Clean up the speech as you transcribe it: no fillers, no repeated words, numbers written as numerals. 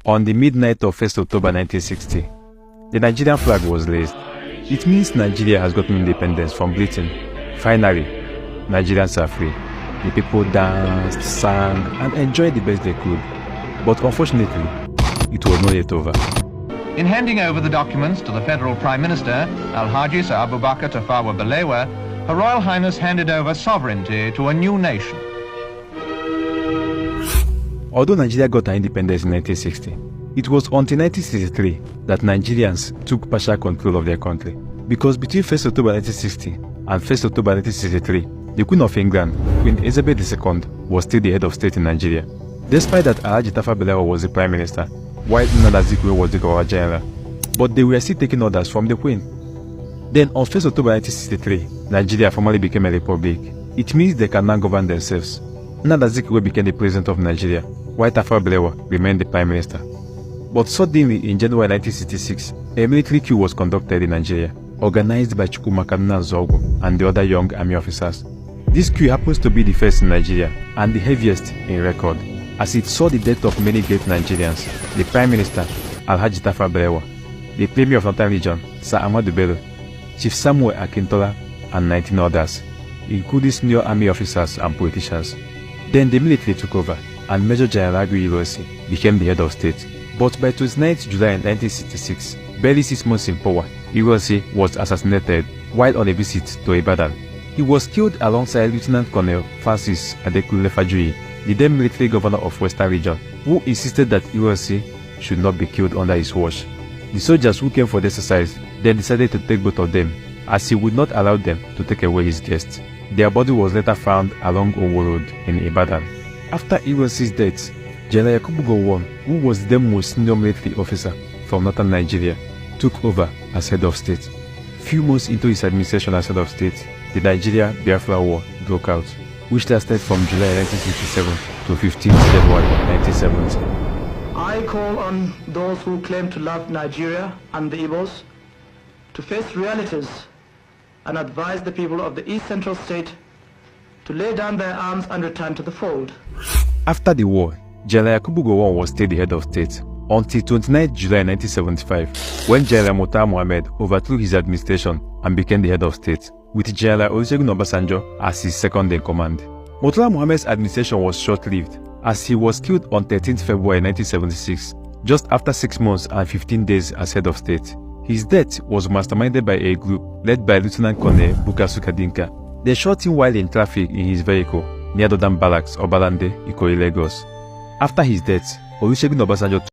On the midnight of 1st October 1960, the Nigerian flag was raised. It means Nigeria has gotten independence from Britain. Finally, Nigerians are free. The people danced, sang, and enjoyed the best they could. But unfortunately, it was not yet over. In handing over the documents to the Federal Prime Minister, Alhaji Sir Abubakar Tafawa Balewa, Her Royal Highness handed over sovereignty to a new nation. Although Nigeria got her independence in 1960, it was until 1963 that Nigerians took partial control of their country. Because between 1st October 1960 and 1st October 1963, the Queen of England, Queen Elizabeth II, was still the head of state in Nigeria. Despite that, Alhaji Tafawa Balewa was the Prime Minister, while Nnamdi Azikiwe was the Governor General. But they were still taking orders from the Queen. Then on 1st October 1963, Nigeria formally became a republic. It means they can now govern themselves. Nnamdi Azikiwe became the President of Nigeria, while Tafawa Balewa remained the Prime Minister. But suddenly, in January 1966, a military coup was conducted in Nigeria, organized by Chukwuma Nzogu and the other young army officers. This coup happens to be the first in Nigeria and the heaviest in record, as it saw the death of many great Nigerians: the Prime Minister, Alhaji Tafawa Balewa, the Premier of Northern Region, Sir Ahmadu Bello, Chief Samuel Akintola, and 19 others, including senior army officers and politicians. Then the military took over, and Major General Agui Ironsi became the head of state. But by 29th July 1966, barely 6 months in power, Ironsi was assassinated while on a visit to Ibadan. He was killed alongside Lieutenant Colonel Francis Adekunle Fajuyi, the then military governor of Western Region, who insisted that Ironsi should not be killed under his watch. The soldiers who came for the exercise then decided to take both of them, as he would not allow them to take away his guests. Their body was later found along Owo Road in Ibadan. After Ironsi's death, General Yakubu Gowon, who was the most senior military officer from northern Nigeria, took over as head of state. Few months into his administration as head of state, the Nigeria-Biafra War broke out, which lasted from July 1967 to 15 January 1970. I call on those who claim to love Nigeria and the Igbos to face realities and advise the people of the East Central State to lay down their arms and return to the fold. After the war, General Yakubu Gowon was still the head of state until 29 July 1975, when General Murtala Muhammed overthrew his administration and became the head of state, with General Olusegun Obasanjo as his second in command. Murtala Muhammed's administration was short-lived, as he was killed on 13 February 1976, just after 6 months and 15 days as head of state. His death was masterminded by a group led by Lieutenant Colonel Bukasuka Dinka. They shot him while in traffic in his vehicle near Dodan Barracks, Obalande, Ikoyi, Lagos. After his death, Olusegun Obasanjo